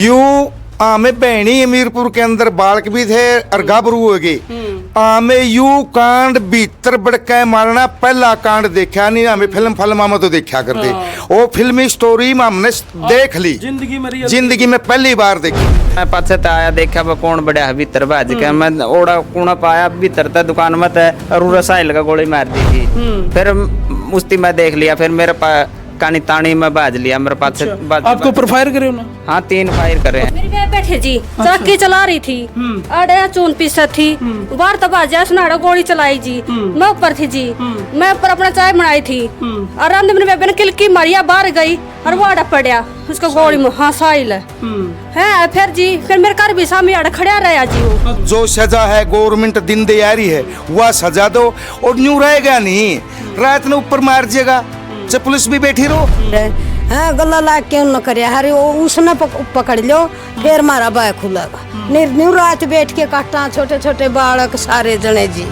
You आमे भैणी अमीरपुर के अंदर बालक भी थे और गाभरू हो गए। आमे यू कांड भीतर बड़का मारना पहला कांड देखा नहीं, हमें फिल्म में तो देखा करते। वो फिल्मी स्टोरी में हमने देख ली, जिंदगी में पहली बार देखी। मैं पछताया देखा वो कौन बड़ा भीतर भाज के मैं ओड़ा कूड़ा पाया भीतर था दुकान में था और रसायन का गोली मार दी थी। फिर उस्ती मैं देख लिया, फिर मेरे पास कानी तानी में बाज लिया मेरे पास। आपको ऊपर फायर करे ना? हाँ 3 फायर करे हैं। मेरी बहन बैठे जी चक्की चला रही थी, अड़े चून पीसा थी, बार तब आजा सुनाड़ा गोली चलाई जी। मैं ऊपर थी जी, मैं ऊपर अपना चाय बनाई थी और अंदर मेरी बेबे ने किलकी मारिया, बाहर गई और वाड़ा पड़ा उसको गोली में। हाँ साइल है फिर जी, फिर मेरे घर भी सामने अड़ खड़ा रहा जी। वो जो सजा है गवर्नमेंट दिन दे आ रही है वह सजा दो और न्यू रहेगा नहीं, रात में ऊपर मार जाएगा जब पुलिस भी बैठी रहो। हाँ गला ला क्यों न करे, अरे उसने पकड़ लो फिर मारा बाय खुलेगा। निर्न्यू रात बैठ के काटा छोटे छोटे बालक सारे जने जी,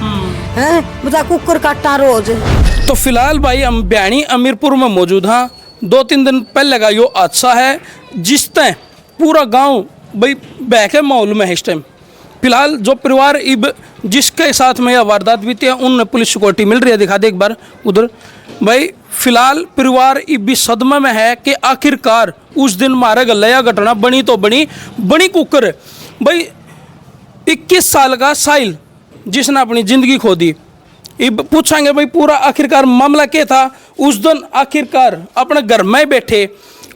हैं बता कुकर काटा रोज। तो फिलहाल भाई हम ब्याणी अमीरपुर में मौजूद हाँ। 2-3 दिन पहले का यो हादसा है जिस तय पूरा गांव भाई बहके माहौल में है इस टाइम। फिलहाल जो परिवार इब जिसके साथ में यह वारदात बीती है उन्हें पुलिस सिक्योरिटी मिल रही है, दिखा दे एक बार उधर भाई। फिलहाल परिवार इब सदमे में है कि आखिरकार उस दिन मारे गल यह घटना बनी तो बनी कुकर भाई 21 साल का साहिल जिसने अपनी जिंदगी खो दी। इब पूछेंगे भाई पूरा आखिरकार मामला क्या था। उस दिन आखिरकार अपने घर में ही बैठे,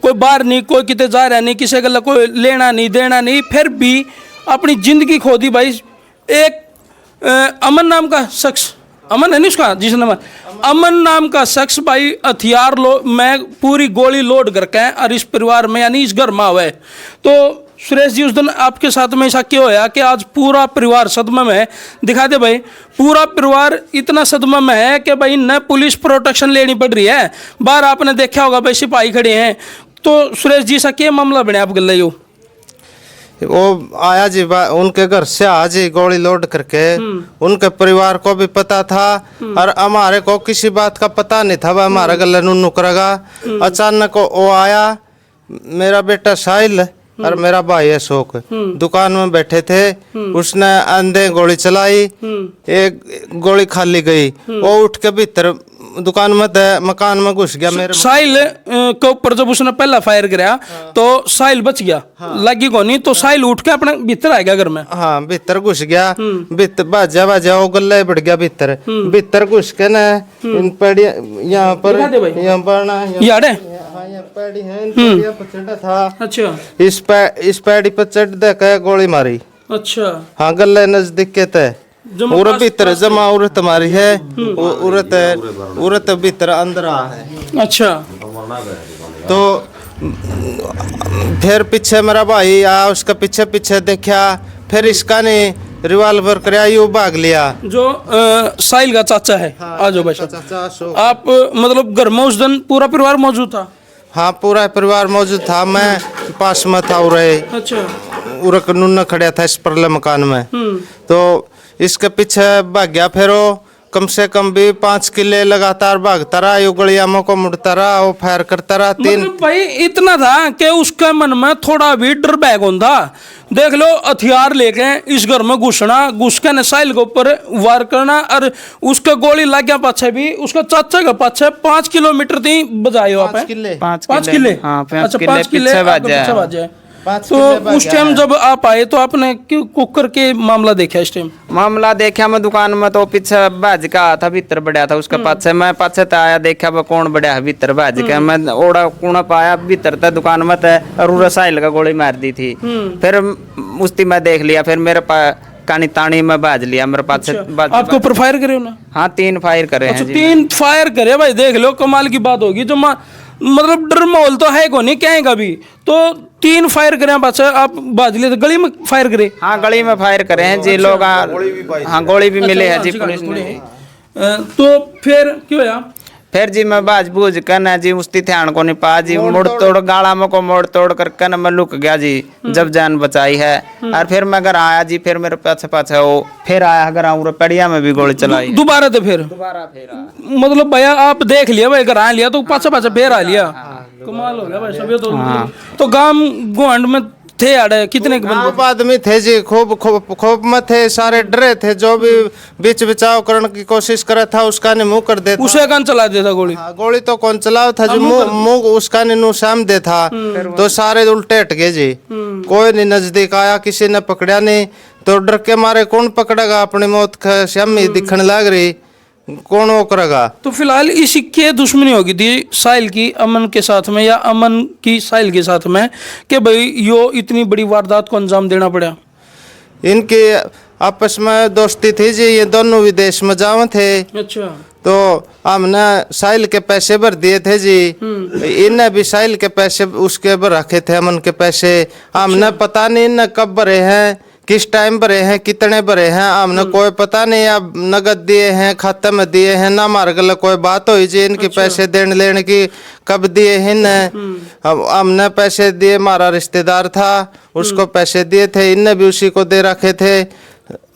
कोई बाहर नहीं, कोई किते जा रहा नहीं, किसी गल कोई लेना नहीं देना नहीं, फिर भी अपनी जिंदगी खो दी भाई। एक अमन नाम का शख्स, अमन है नहीं उसका जिस नंबर, अमन नाम का शख्स भाई हथियार मैं पूरी गोली लोड करके हैं और इस परिवार में यानी इस घर में हुए। तो सुरेश जी उस दिन आपके साथ में ऐसा क्यों होया कि आज पूरा परिवार सदमे में है? दिखा दे भाई, पूरा परिवार इतना सदमे में है कि भाई न पुलिस प्रोटेक्शन लेनी पड़ रही है, बाहर आपने देखा होगा भाई सिपाही खड़े हैं। तो सुरेश जी सा क्या मामला बने आप गल? वो आया जी उनके घर से आज ही गोली लोड करके, उनके परिवार को भी पता था और हमारे को किसी बात का पता नहीं था, वह हमारा गले नुन्नू करेगा। अचानक वो आया, मेरा बेटा साहिल और मेरा भाई अशोक दुकान में बैठे थे, उसने अंधे गोली चलाई, एक गोली खाली गई, वो उठ के भीतर दुकान में मकान में घुस गया। मेरे साहिल के ऊपर जब उसने पहला फायर कराया तो साहिल बच गया, लगी को नहीं, तो साहिल उठ के अपने भीतर आ गया घर में। हाँ भीतर घुस गया, भीतर बाजा वो गले बढ़ गया भीतर घुस के ना इन पेड़ी यहाँ पर पेड़ी है, इन पेड़ियों पर चढ़ा था। अच्छा इस पेड़ी पर चढ़ दे के गोली मारी। अच्छा हाँ गले नजदीक के थे उरत भीतर जमा उरत हमारी है, उरत भीतर अंदर आ है। अच्छा तो फिर पीछे मेरा भाई आया, उसका पीछे पीछे देखा, फिर इसका ने रिवॉल्वर कराया, यू भाग लिया। जो साहिल का चाचा है। हाँ, आ जाओ भाई साहब। आप मतलब घर में उस दिन पूरा परिवार मौजूद था? हाँ पूरा परिवार मौजूद था, मैं पास में था उरे। अच्छा उरक नुन्ना खड़ा था इस परले मकान में, तो इसके पीछे भाग गया। फिर वो कम से कम भी 5 किले लगातार भागता रहा, यो गलियामों को मुड़ता रहा, वो फायर करता रहा। मतलब भाई इतना था कि उसके मन में थोड़ा भी डर बैग होता। देख लो हथियार लेके इस घर में घुस के न साहिल के ऊपर वार करना, और उसका गोली लग गया पाछे भी, उसका चाचा का पाछे 5 किलोमीटर थी बजाए। 5 किले 5 किले हाँ 5 किले पीछे बाजा। तो उस टाइम जब आप आए तो आपने क्यों कुकर के मामला देखा? इस टाइम मामला देखा मैं दुकान में, तो पीछे भाज का था भीतर बढ़िया था उसका पाछे, मैं पाछे तो आया देखा वो कौन बढ़िया भीतर भाज के मैं ओड़ा कूड़ा पाया भीतर था दुकान में था और रसायन का गोली मार दी थी। फिर उस्ती मैं देख लिया, फिर मेरे पास कानी तानी में बाज लिया मेरे पास। आपको ऊपर फायर करे ना? हाँ 3 फायर करे हैं। 3 फायर करे भाई, देख लो कमाल की बात होगी। जो मतलब डर माहौल तो है को नहीं कहेगा भी, तो 3 फायर करे पाछे आप बाज लिए, गली में फायर करे? हाँ गली में फायर करे हैं जी लोग। हाँ गोली भी मिले है जी पुलिस ने। तो फिर क्यों हुआ? फिर जी मैं बाज बूझ कर ना जी उसकी ध्यान को नहीं पा जी, मुड़ तोड़ गाला में को मोड़ तोड़ करके ना मैं लुक गया जी, जब जान बचाई है। और फिर मैं घर आया जी, फिर मेरे पाछे पाछे वो फिर आया घर आऊँ, पेड़िया में भी गोली चलाई दोबारा। तो फिर मतलब भैया आप देख लिया भाई, घर आ लिया तो पाछे पाछे फिर आ लिया। कमाल हो गया भाई सब। तो गांव गुआंढ में थे आड़े कितने के बंदे खूब आदमी थे जी, खूब खूब खूब में थे, सारे डरे थे। जो भी बीच बचाव करने की कोशिश करे था उसका ने मुंह कर देता। उसे कौन चला देता गोली? हाँ, गोली तो कौन चलाओ था, जो मुंह उसका ने नु शाम दे था, तो सारे उल्टे हट गए जी। कोई नहीं नजदीक आया, किसी ने पकड़ा नहीं, तो डर के मारे कौन पकड़ेगा? अपनी मौत शामी दिखने लग रही, कौन वो करेगा? तो फिलहाल इसी के दुश्मनी होगी थी साहिल की अमन के साथ में, या अमन की साहिल के साथ में, कि भाई यो इतनी बड़ी वारदात को अंजाम देना पड़ा? इनकी आपस में दोस्ती थी जी, ये दोनों विदेश में जावे थे। अच्छा। तो हमने साहिल के पैसे भर दिए थे जी, इनने भी साहिल के पैसे उसके भर रखे थे, अमन के पैसे। हमने पता नहीं इनने कब भरे हैं, किस टाइम भरे हैं, कितने भरे हैं, हमने कोई पता नहीं। अब नगद दिए हैं, खाते में दिए हैं ना, हमारे गले कोई बात हुई जी इनके पैसे देने लेने की, कब दिए हैं? हमने पैसे दिए, हमारा रिश्तेदार था उसको पैसे दिए थे, इनने भी उसी को दे रखे थे।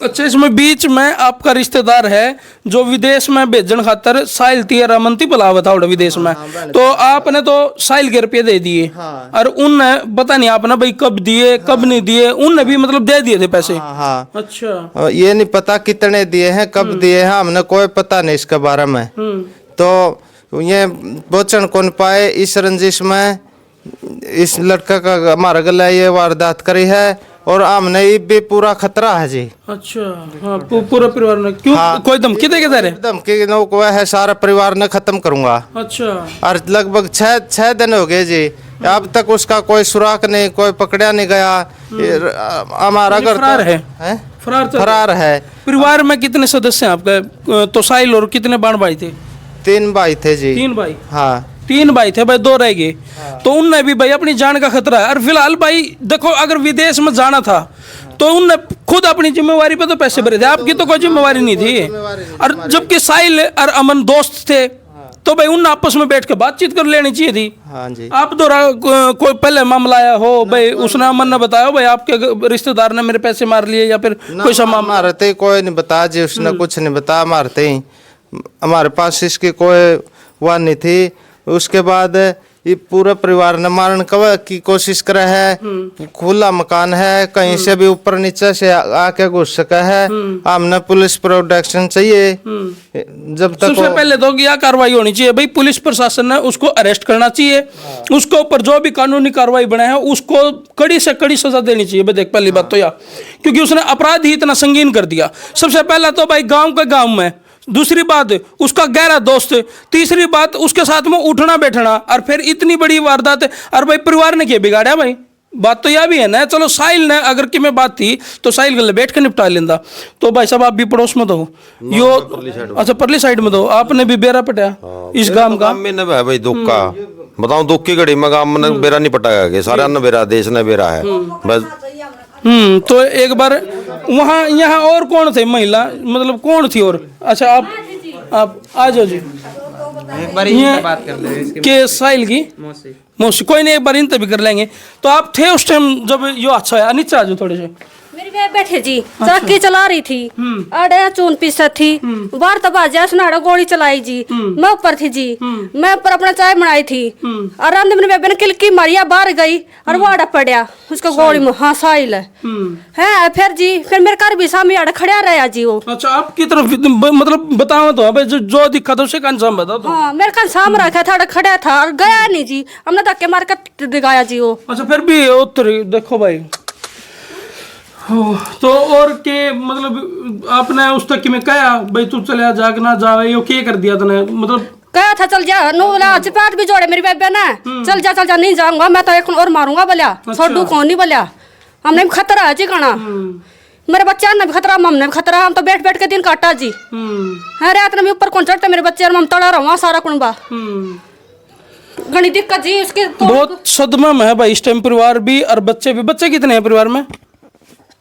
अच्छा, इसमें बीच में आपका रिश्तेदार है जो विदेश में भेजन खातर साहिल थी और अमन थी बुलावा था विदेश में, तो आपने तो साहिल के रुपये दे दिए, और उनने पता नहीं आपने भाई कब दिए कब नहीं दिए, उनने भी मतलब दे दिए थे पैसे? हाँ। अच्छा। ये नहीं पता कितने दिए हैं, कब दिए हैं, हमने कोई पता नहीं इसके बारे में। तो ये पहुंचन कौन पाए इस रंजिश में, इस लड़का का हमारा गला ये वारदात करी है, और हमने ये भी पूरा खतरा है जी। अच्छा। हाँ, पूरा परिवार ने क्यों? हाँ। कोई धमकी दे के दे रहे? धमकी नो को है, सारा परिवार ने खत्म करूंगा। अच्छा। और लगभग छह दिन हो गए जी, अब तक उसका कोई सुराग नहीं, कोई पकड़ा नहीं गया। हमारा घर फरार है? फरार है। परिवार में कितने सदस्य हैं आपके? तो साहिल और कितने बाण भाई थे? 3 भाई थे जी। 3 भाई? हाँ, 3 भाई थे भाई, 2 रह गए। तो उनने भी भाई अपनी जान का खतरा है। और फिलहाल भाई देखो, अगर विदेश में जाना था तो उनने खुद अपनी जिम्मेवारी पे तो पैसे भरे थे, आपकी तो कोई जिम्मेवारी नहीं थी। और जबकि साहिल और अमन दोस्त थे, तो भाई उन आपस में बैठ के बातचीत कर लेनी चाहिए थी। हाँ जी। आप दोरा कोई पहले मामला आया हो भाई, उसने अमन ने बताया भाई आपके रिश्तेदार ने मेरे पैसे मार लिए, या फिर कोई सा मामला? मारते कोई नहीं बताया जी, उसने कुछ नहीं बताया, मारते ही हमारे पास इसकी कोई वह नहीं थी। उसके बाद ये पूरा परिवार ने मारने की कोशिश करे है। खुला मकान है, कहीं से भी ऊपर नीचे से आके घुस सका है। हमने पुलिस प्रोटेक्शन चाहिए। जब तक सबसे पहले तो क्या कार्रवाई होनी चाहिए भाई, पुलिस प्रशासन ने उसको अरेस्ट करना चाहिए, उसके ऊपर जो भी कानूनी कार्रवाई बने है उसको कड़ी से कड़ी सजा देनी चाहिए। भाई देख, पहली बात तो यह, क्योंकि उसने अपराध ही इतना संगीन कर दिया। सबसे पहला तो भाई गाँव के गाँव में, दूसरी बात उसका गहरा दोस्त, तीसरी बात उसके साथ में उठना बैठना, और फिर इतनी बड़ी वारदात। और भाई परिवार ने क्या बिगाड़ा भाई? बात तो यह भी है ना। चलो साहिल ने अगर कि मैं बात थी तो साहिल गले बैठ के निपटा लेंदा। तो भाई साहब आप भी पड़ोस में दो यो, अच्छा परली साइड में दो, आपने भी बेरा पटाया इस गांव का? में न भाई दुख का बताऊं, दुख की घड़ी में गांव में बेरा नहीं पटाया गया, सारा न बेरा देश ने बेरा है बस। तो एक बार वहाँ यहाँ और कौन थे महिला, मतलब कौन थी? और अच्छा आप आ जाओ जी, एक बार ये बात कर ले इसके के साहिल की मौसी, कोई नहीं, एक बार इन तभी कर लेंगे। तो आप थे उस टाइम जब यो? अच्छा है, नीचे आ जाओ थोड़े से। मेरी बेबे बैठे जी, चक्की चला रही थी, अड़े चून पीसा थी, बार तब आ जाए सुनाड़ा गोली चलाई जी। मैं ऊपर थी जी, मैं ऊपर अपना चाय बनाई थी, और अंदर मेरी बेबे ने किलकी मारिया, बाहर गई और वो आड़ा पड़ा उसका गोली में। हाँ साहिल है। फिर जी, फिर मेरे घर भी सामने आड़ा खड़ा रहा जी वो। अच्छा, आपकी तरफ मतलब बताओ तो भाई, जो दिखा था उसे का नाम बताओ तो। हाँ, मेरे का सामने रखा था, खड़ा था और गया नहीं जी, हमने धक्के मार कर दिखाया जी वो। अच्छा, फिर भी उत्तरी देखो भाई। तो और के मतलब आपने उस तक में कहा भाई तू चले जाग ना जावे, यो क्या कर दिया तूने? मतलब कहा था चल जा, नो बोला चिपाट भी जोड़े मेरी बेबे ने, चल जा नहीं जाऊंगा मैं तो एक और मारूंगा बोलिया। छोड़ू कौन नहीं बोलिया, हमने भी खतरा है जी गाना, मेरे बच्चा ने भी खतरा, हमने भी खतरा, हम तो बैठ बैठ के दिन काटा जी। है रात ने भी ऊपर कौन चढ़ते मेरे बच्चे, हम तड़ा रहा सारा कुंबा, घनी दिक्कत जी उसके। बहुत सदमा में है भाई इस टाइम परिवार भी, और बच्चे भी। बच्चे कितने हैं परिवार में?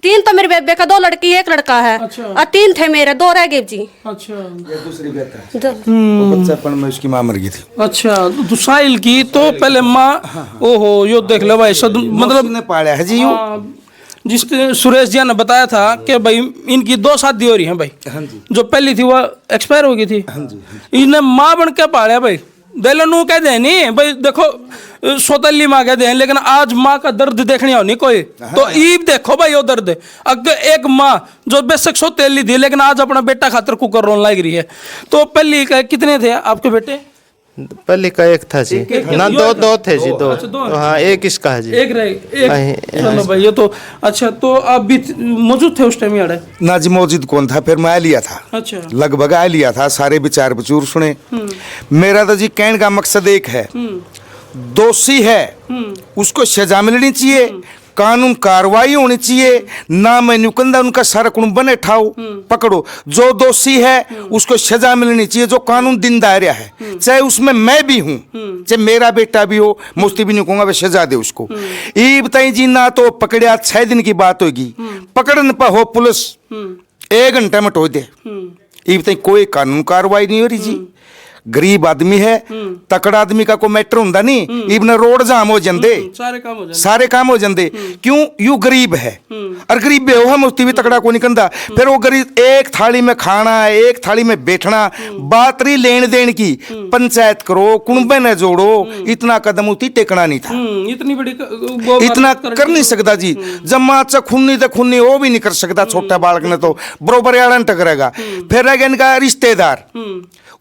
3 तो मेरे बेबे का, 2 लड़की 1 लड़का है। अच्छा। और 3 थे मेरे, 2 रह गए जी। अच्छा। ये दूसरी बेटा है, बच्चापन में उसकी मां मर गई थी। अच्छा, तो साहिल की तो पहले माँ, ओहो यो देख लो भाई, मतलब ने पाला है जी। जिस सुरेश जी ने बताया था कि भाई इनकी 2 शादी हो रही हैं भाई। हाँ जी। जो पहली थी वो एक्सपायर हो गई थी। हाँ जी। इन्हें माँ बन के पाला भाई, दिल नू कह दे नहीं भाई देखो सौतेली माँ कह दे, लेकिन आज माँ का दर्द देखने हो नहीं कोई, तो ईब देखो भाई वो दर्द। अगर एक माँ जो बेशक सौतेली थी लेकिन आज अपना बेटा खातर कुकर रोन लग रही है। तो पहली कितने थे आपके बेटे? पहले का एक था जी, ना दो थे जी, दो। अच्छा, दो। हाँ, एक इसका है जी। एक रहे एक। चलो भाई ये तो अच्छा। तो आप भी मौजूद थे उस टाइम यार? ना जी मौजूद कौन था, फिर मैं आ लिया था। अच्छा। लगभग आ लिया था, सारे विचार बचूर सुने। मेरा तो जी कहने का मकसद एक है, दोषी है उसको सजा मिलनी चाहिए, कानून कार्रवाई होनी चाहिए, ना मैं नुकंदा उनका सारा कुण बने ठाओ पकड़ो। जो दोषी है उसको सजा मिलनी चाहिए, जो कानून दिन दायरा है, चाहे उसमें मैं भी हूं, चाहे मेरा बेटा भी हो, मुफ्ती भी नहीं कहूंगा, वे सजा दे उसको। ये बताई जी, ना तो पकड़िया 6 दिन की बात होगी, पकड़ने पर हो पुलिस 1 घंटे में टो दे। ये बताई कोई कानून कार्रवाई नहीं हो रही जी। गरीब आदमी है, तकड़ा आदमी का कोई मैटर होंदा नहीं, इबन रोड जाम हो जाते, सारे काम हो जाते। क्यों? यू गरीब है, और गरीब हो हम उसकी भी तकड़ा को नहीं कंदा। फिर वो गरीब एक थाली में खाना, एक थाली में बैठना, बात रही लेन देन की, पंचायत करो, कुंबे ने जोड़ो, इतना कदम उती टेकना नहीं था, इतनी बड़ी इतना कर नहीं सकता जी। जब माँ च खूनी तो खूनी वो भी नहीं कर सकता, छोटा बालक ने तो बरोबर यार टकरेगा। फिर रह गया इनका रिश्तेदार,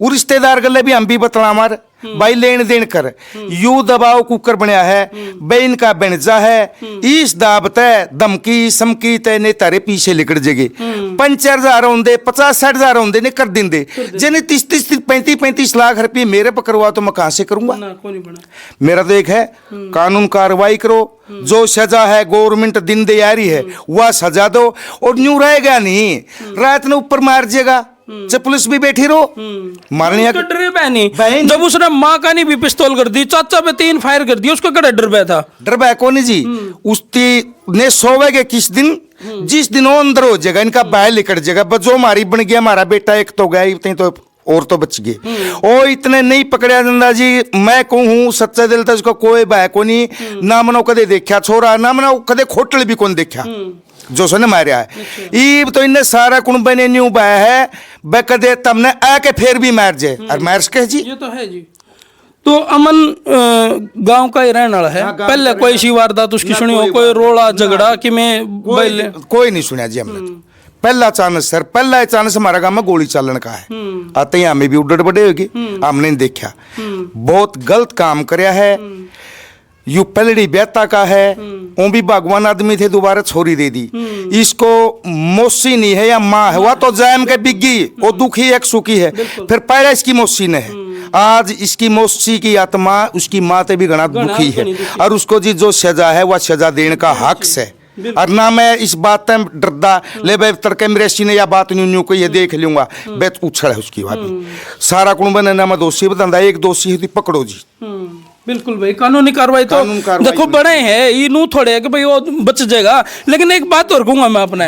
वो रिश्तेदार गले भी हम भी बतला मार भाई लेन देन कर, यू दबाव कुकर बनया है, बेन का बनजा है, इस दाबत है धमकी समकी ते ने तारे पीछे लिकड़ जगे। 5-4 होंगे, 50-60 होंगे ने कर देंगे, जिन्हें 30-30 35-35 लाख रुपये मेरे पर करवा तो मैं कहां से करूंगा? मेरा तो एक है, कानून कार्रवाई करो, जो सजा है गवर्नमेंट दिन दे आ रही है वह सजा दो, और न्यू रहेगा नहीं रात ने ऊपर मार जाएगा, जब पुलिस भी बैठी रहो मारने उसका डर बहनी। जब उसने माँ का नहीं भी पिस्तौल कर दी, चाचा पे 3 फायर कर दिया, उसका क्या डर बह था? डर बह कौन जी? उसकी ने सोवेगे किस दिन, जिस दिन वो अंदर हो जाएगा, इनका बाहर लिकड़ जाएगा। जो हमारी बन गया, हमारा बेटा एक तो गया, इतने तो और तो बच गए। ओ इतने नहीं पकड़िया जंदा जी। मैं कहूँ सच्चा दिल था उसको कोई बह को नहीं, ना मनो कदे देखा छोरा, ना मनो कदे खोटल भी कौन देखा जो सुने मारिया है। ईब तो इन्हें सारा कुंबे ने न्यू बाया है, बे कदे तमने आके फिर भी मार जाए, और मार सके जी। ये तो है जी। तो अमन गांव का ही रहने वाला है, पहले कोई सी वारदात उसकी सुनी हो, कोई रोड़ा झगड़ा कि मैं कोई नहीं सुना जी हमने तो। पहला चांस सर, पहला चांस हमारा गांव में गोली चलन का है, आते ही हमें भी उड़ड़ बड़े होगी, हमने नहीं देखा। बहुत गलत काम करया है, यू पलड़ी बेता का है, वो भी भगवान आदमी थे, दोबारा छोरी दे दी। इसको मौसी नहीं है या माँ है, वह तो जैम के बिग्गी, वो दुखी एक सुखी है, फिर पहले इसकी मौसी ने है। आज इसकी मौसी की आत्मा उसकी माँ से भी घना दुखी है, और उसको जी जो सजा है वह सजा देने का हक है। और ना मैं इस बात में डरदा ले भाई तड़के मेरे सी ने या बात न्यू को ये देख लूंगा, बेत उछल है उसकी बात। सारा कुंभ ने ना मैं दोषी बतांदा, एक दोषी है पकड़ो जी। बिल्कुल भाई, कानूनी कार्रवाई तो देखो बड़े हैं, ये नू थोड़े कि भाई वो बच जाएगा। लेकिन एक बात और कहूंगा मैं अपने,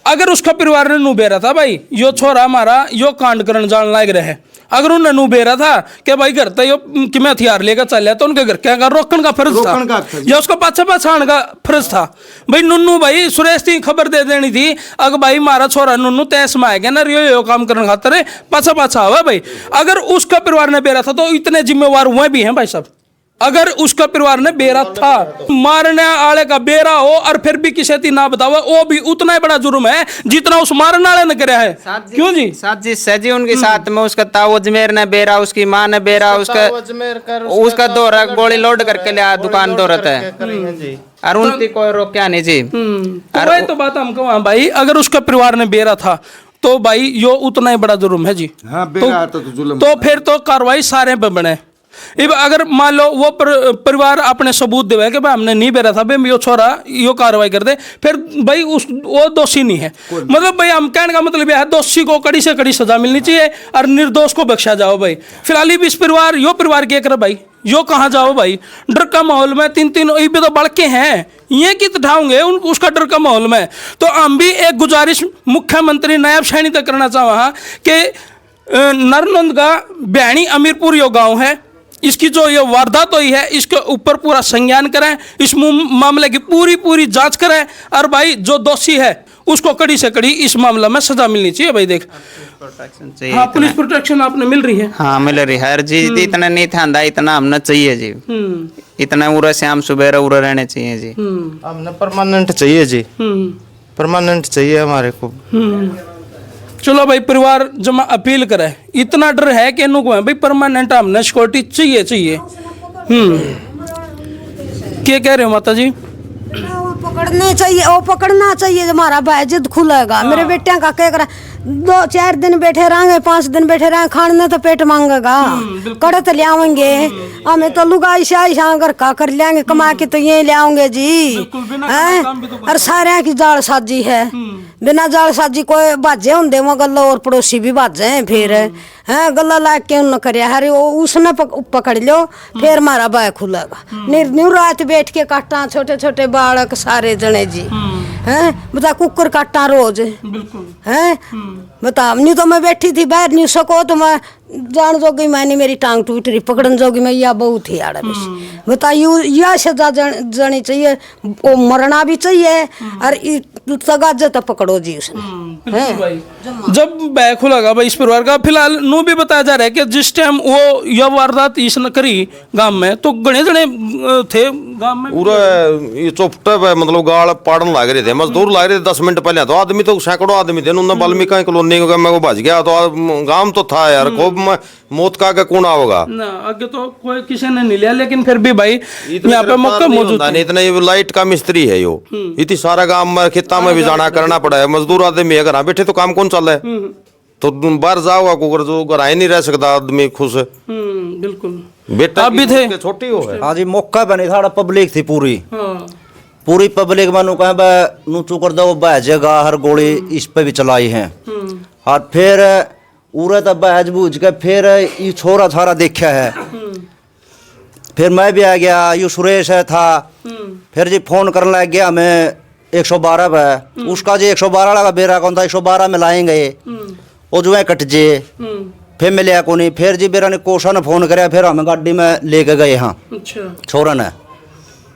अगर उसका परिवार ने नू बेरा था भाई यो छोरा हमारा यो कांड करने जान लाग रहे, अगर उन्हें नू बेरा था कि भाई घर तो यो कि मैं हथियार लेकर चल तो उनके घर क्या रोकन का फर्ज था या उसका पाछा पाछाण का फर्ज था। भाई नुन्नू भाई सुरेश की खबर दे देनी थी, अगर भाई मारा छोरा नुन्नू तैस में आएगा ना यो काम करने खातर पाछा पाछा हुआ भाई। अगर उसका परिवार ने बेरा था तो इतने जिम्मेवार हुए भी हैं भाई साहब। अगर उसका परिवार ने बेरा था, मारने वाले का बेरा हो और फिर भी किसी ती ना बतावा, वो भी उतना ही बड़ा जुर्म है जितना उस मारने वाले ने कराया है। क्यों जी? साजिश सजी उनके साथ में, उसका ताऊ अजमेर ने बेरा, उसकी माँ ने बेरा, उसका दोहरा गोली लोड करके लिया दुकान दोहरत है, और उनकी कोई रोक्या नहीं जी। तो तो बात हम कहा भाई, अगर उसका परिवार ने बेरा था तो भाई यो उतना ही बड़ा जुर्म है जी। तो फिर तो कार्रवाई सारे पे बने। अगर मान लो वो परिवार अपने सबूत देवे कि भाई हमने नहीं बेरा था, भाई यो छोरा यो कार्रवाई कर दे, फिर भाई वो दोषी नहीं है। मतलब भाई हम कहने का मतलब यह है, दोषी को कड़ी से कड़ी सजा मिलनी चाहिए और निर्दोष को बख्शा जाओ भाई। फिलहाल इस परिवार यो परिवार के कर भाई यो कहाँ जाओ भाई, डर का माहौल में 3-3 भी तो बड़के हैं, ये कित ढाऊंगे उसका डर का माहौल में। तो हम भी एक गुजारिश मुख्यमंत्री नायब सैनी तक करना चाहूँगा कि नरनंद का बहनी अमीरपुर यो गाँव है, इसकी जो ये वारदात हुई है इसके ऊपर पूरा संज्ञान करें, इस मामले की पूरी जांच करें, और भाई जो दोषी है उसको कड़ी से कड़ी इस मामला में सजा मिलनी चाहिए भाई। देख प्रोटेक्शन चाहिए। हाँ, पुलिस प्रोटेक्शन आपने मिल रही है। हाँ मिल रही है हर चीज, इतना नहीं था इतना हमने चाहिए जी। इतना उरा शाम सुबह उरा रहने चाहिए जी। हमने परमानेंट चाहिए जी, परमानेंट चाहिए हमारे को। चलो भाई, परिवार जमा अपील करे, इतना डर है कि इनको भाई परमानेंट हमने सिक्योरिटी चाहिए चाहिए। क्या कह रहे हो माता जी? वो पकड़ने चाहिए, वो पकड़ना चाहिए। हमारा भाई जिद खुलेगा। मेरे बेटिया का क्या करा, 2-4 दिन बैठे रहेंगे, 5 दिन बैठे रहेंगे, खाने तो पेट मांगेगा। कड़त ले आवेंगे, हमें तो लुगाई शाई घर का कर लेंगे, कमा के तो ये ले आऊंगे जी। हैं? और सारे की जाल साजी है, बिना जाल साजी कोई बाजे होंगे वो गल्ला, और पड़ोसी भी बाजे हैं फिर है गला ला के उन करे। हरे वो उसने पकड़ लो, फिर हमारा बाय खुलेगा। निर्न्यू रात बैठ के काटा, छोटे छोटे बालक सारे जने जी। हैं बता, कुकर काटा रोज। हैं बता, नहीं तो मैं बैठी थी बाहर, नहीं सको तो मैं जान जोगी, मैंने मेरी टांग टूट रही, पकड़न जोगी मैं या बहुत ही आड़ा बस। बता, यह सजा जानी चाहिए, वो मरना भी चाहिए, और सगाज तो पकड़ो जी उसने। जब बैग खुलागा भाई इस परिवार का, फिलहाल नू भी बताया जा रहा है कि जिस टाइम वो यह वारदात इसने करी गांव में, तो गणे जने थे गांव में पूरा ये चौपटा पे मतलब गाल पाड़न लग रहे थे, मजदूर लग रहे थे 10 मिनट पहले। तो आदमी तो सैकड़ों आदमी थे, उन्होंने वाल्मीकि कॉलोनी को मैं बच गया, तो गांव तो था यार, खूब मौत का कौन होगा ना। आगे तो कोई किसी ने नहीं लिया, लेकिन फिर भी भाई यहाँ पे मौका मौजूद है। इतना ये लाइट का मिस्त्री है यो, इतनी सारा काम में खेता में भी जाना करना पड़ा है। मजदूर आदमी है, घर बैठे तो काम कौन चल रहा है, तो बाहर जाओगा कुकर, जो घर ही नहीं रह सकता आदमी खुश। बिल्कुल। बेटा आप भी थे? छोटी हो है। हाँ जी, मौका बनी था, पब्लिक थी पूरी। हाँ। पूरी पब्लिक मानू कहे नू चुकर दो जगह हर गोली इस पे भी चलाई है। और फिर उरे तब बहज बूझ के फिर ये छोरा छारा देखा है। फिर मैं भी आ गया, यू सुरेश है था। फिर जी फोन करने लग गया हमें 112 पे, उसका जी 112 लगा बेरा कौन था, 112 में लाएंगे वो जो है कट जे। फिर मिले को नहीं, फिर जी बेरा ने कोशा ने फोन कराया, फिर हमें गाड़ी में लेके गए। हाँ छोरा ने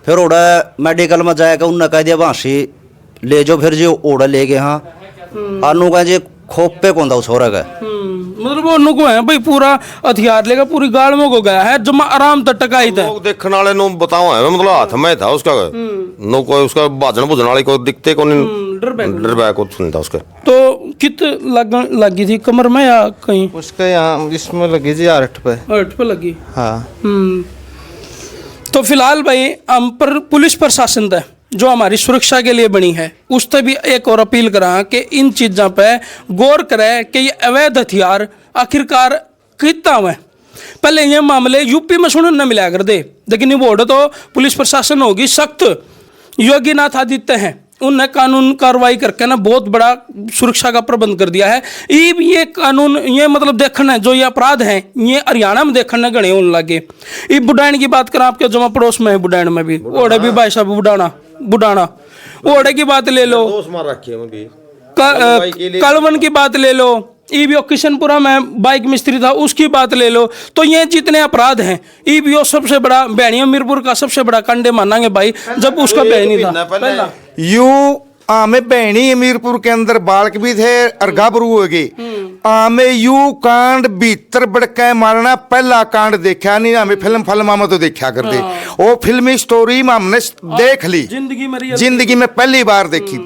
फिर ओड़ा मेडिकल में जाएगा, उनने कह दिया वहाँ ले जाओ। फिर जी ओड़ा ले गए। हाँ अनु कह जी खोपे कौन था छोरा का, मतलब वो नुको है भाई, पूरा हथियार लेकर पूरी गाड़ में को गया है, जमा आराम तक टकाई था। लोग देखने वाले नो बताओ है, मतलब हाथ में था उसका, नो कोई उसका भाजन भुजन वाले को दिखते को नहीं, डर बैक को सुनता उसका। तो कित लगी थी, कमर में या कहीं? उसके यहाँ इसमें लगी जी 8 पे। 8 पे लगी। हाँ। तो फिलहाल भाई हम पर पुलिस प्रशासन था जो हमारी सुरक्षा के लिए बनी है, उस तक भी एक और अपील करा कि इन चीज़ों पे गौर करे कि ये अवैध हथियार आखिरकार कितना हुआ। पहले ये मामले यूपी में सुनने न मिला कर दे, लेकिन वो तो पुलिस प्रशासन होगी सख्त। योगीनाथ आदित्य हैं, उनने कानून कार्रवाई करके ना बहुत बड़ा सुरक्षा का प्रबंध कर दिया है। ये कानून ये मतलब देखना जो ये अपराध हैं, ये हरियाणा में देखने गणे होने लगे। ये बुडान की बात करें, आपके जमा पड़ोस में है बुडान में भी, ओढ़े भी भाई साहब बुडाना ओढ़े की बात ले लो, कलवन की बात ले लो, ईबीओ किशनपुरा में बाइक मिस्त्री था उसकी बात ले लो। तो ये जितने अपराध हैं, ईबीओ सबसे बड़ा, बैनिया मीरपुर का सबसे बड़ा कांडे मानांगे भाई, जब उसका बहनी था। यू आमे बहनी मीरपुर के अंदर बालक भी थे, अर्गाबरू हो गए। आमे यू कांड भीतर बड़के मारना पहला कांड देखा नहीं, हमें फिल्म में तो देखा करते। वो फिल्मी स्टोरी में हमने देख ली, जिंदगी में पहली बार देखी।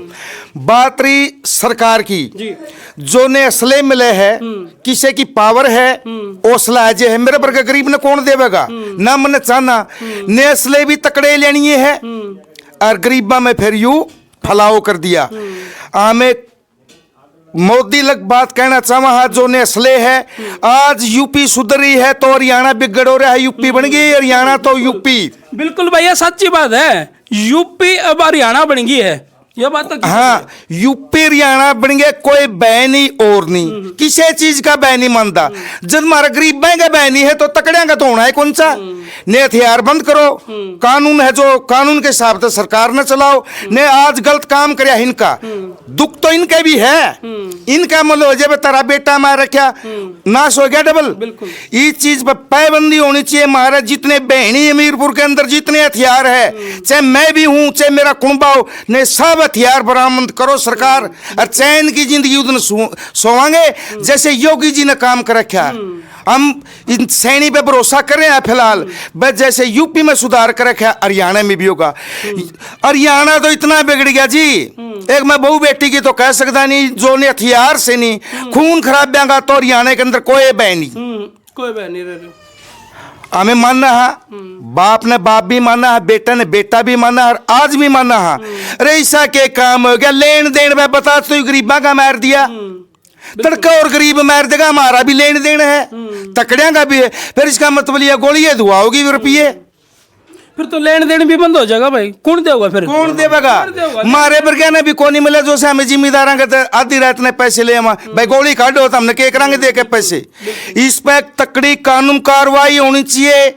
बात रही सरकार की, जो ने असले मिले है, किसी की पावर है, हौसला है, जे है मेरे वर्ग गरीब ने कौन देवेगा ना, मन चाहना ने असले भी तकड़े लेनी है, और गरीबा में फिर यू फलाव कर दिया। हमें मोदी लग बात कहना चाहा, जो ने असले है, आज यूपी सुधरी है तो हरियाणा बिगड़ हो रहा है, यूपी बन गई हरियाणा तो यूपी। बिल्कुल भैया सच्ची बात है, यूपी अब हरियाणा बन गई है, ये बात तो। हाँ यूपी हरियाणा बन गए, कोई बैनी और नहीं, किसी चीज का बैनी मानता। जब हमारा गरीब बैंक का बैनी है तो तकड़िया का तो होना है कौन सा। ने हथियार बंद करो, कानून है जो कानून के हिसाब से सरकार ने चलाओ। ने आज गलत काम कराया इनका, दुख तो इनका भी है। इनका मतलब हो जाए तेरा बेटा मार रखा, नाश हो गया डबल। इस चीज पर पाबंदी होनी चाहिए। महाराज जितने बहनी हमीरपुर के अंदर जितने हथियार है, चाहे मैं भी हूं चाहे मेरा कुंबा हो, ने सब हथियार बरामद करो सरकार, और चैन की जिंदगी उधर सोवांगे जैसे योगी जी ने काम कर रखा। हम इन सैनी पे भरोसा कर रहे हैं फिलहाल, बस जैसे यूपी में सुधार कर रखा, हरियाणा में भी होगा। हरियाणा तो इतना बिगड़ गया जी, एक मैं बहू बेटी की तो कह सकता नहीं, जो ने हथियार से नहीं खून खराब बेगा तो हरियाणा के अंदर कोई बह नहीं, कोई बह नहीं रहे। हमें मानना है, बाप ने बाप भी माना है, बेटा ने बेटा भी माना है, और आज भी माना है। अरे ऐसा के काम हो गया, लेन देन में बता तो गरीबा का मार दिया, तड़का और गरीब मार देगा, हमारा भी लेन देन है, तकड़िया का भी है। फिर इसका मतलब ये गोली है धुआ होगी रुपये, फिर तो लेन देन भी बंद हो जाएगा भाई। कौन देगा फिर? कौन देगा? मारे पर क्या भी कोई नहीं मिला, जो से हमें जिम्मेदार के आधी रात ने पैसे ले भाई गोली काटो तो हमने क्या करांगे दे के पैसे। इस पर तकड़ी कानून कार्रवाई होनी चाहिए।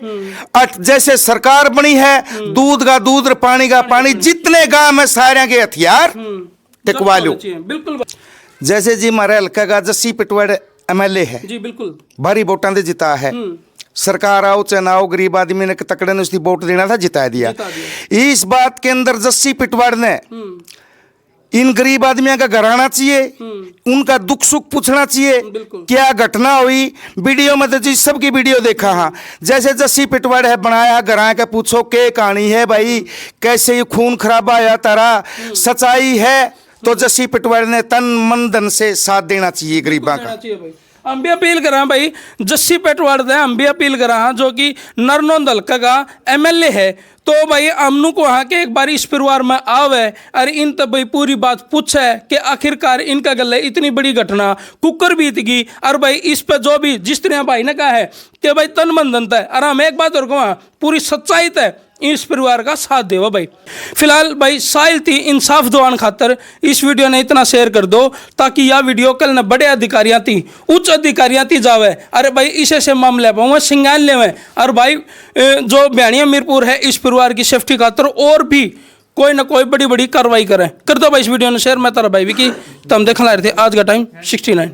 जैसे सरकार बनी है, दूध का दूध और पानी का पानी, जितने गांव में सारे के हथियार टिकवा लो। बिल्कुल जैसे जी हमारे हल्का का जस्सी पिटवाड़ MLA है जी, बिल्कुल भारी वोटां दे जिता है। सरकार आओ चाहे ना आओ, गरीब आदमी ने तकड़े ने उसकी वोट देना था, जिता दिया। इस बात के अंदर जस्सी पिटवाड़ ने इन गरीब आदमियों का घर आना चाहिए, उनका दुख सुख पूछना चाहिए, क्या घटना हुई। वीडियो में तो जी सबकी वीडियो देखा। हाँ, जैसे जस्सी पिटवाड़ है बनाया घर आके पूछो के कहानी है भाई, कैसे ये खून खराबा आया तारा, सच्चाई है तो जस्सी पिटवाड़ ने तन मन धन से साथ देना चाहिए गरीबा का। हम भी अपील कर रहे हैं भाई, जस्सी पेटवाड़ दे हम भी अपील कर रहे हैं, जो कि नरनौंद हल्का का MLA है, तो भाई हमनू को वहाँ के एक बार इस परिवार में आवे और इन तब भाई पूरी बात पूछे कि आखिरकार इनका गले इतनी बड़ी घटना कुकर बीत गई। और भाई इस पे जो भी जिस तरह भाई ने कहा है कि भाई तन मन धन है, और हम एक बात और कहूँ पूरी सच्चाई है, इस परिवार का साथ देवा भाई। फिलहाल भाई साहिल थी इंसाफ दवान खातर इस वीडियो ने इतना शेयर कर दो ताकि यह वीडियो कल न बड़े अधिकारियां थी, उच्च अधिकारियां थी जावे, अरे भाई इसे से मामले पाऊँ सिंगान लेवे। और भाई जो बयानिया मीरपुर है इस परिवार की सेफ्टी खातर और भी कोई ना कोई बड़ी बड़ी कार्रवाई करें। कर दो भाई इस वीडियो ने शेयर। मैं तारा भाई भी की, तो हम देखने रहे थे आज का टाइम 69।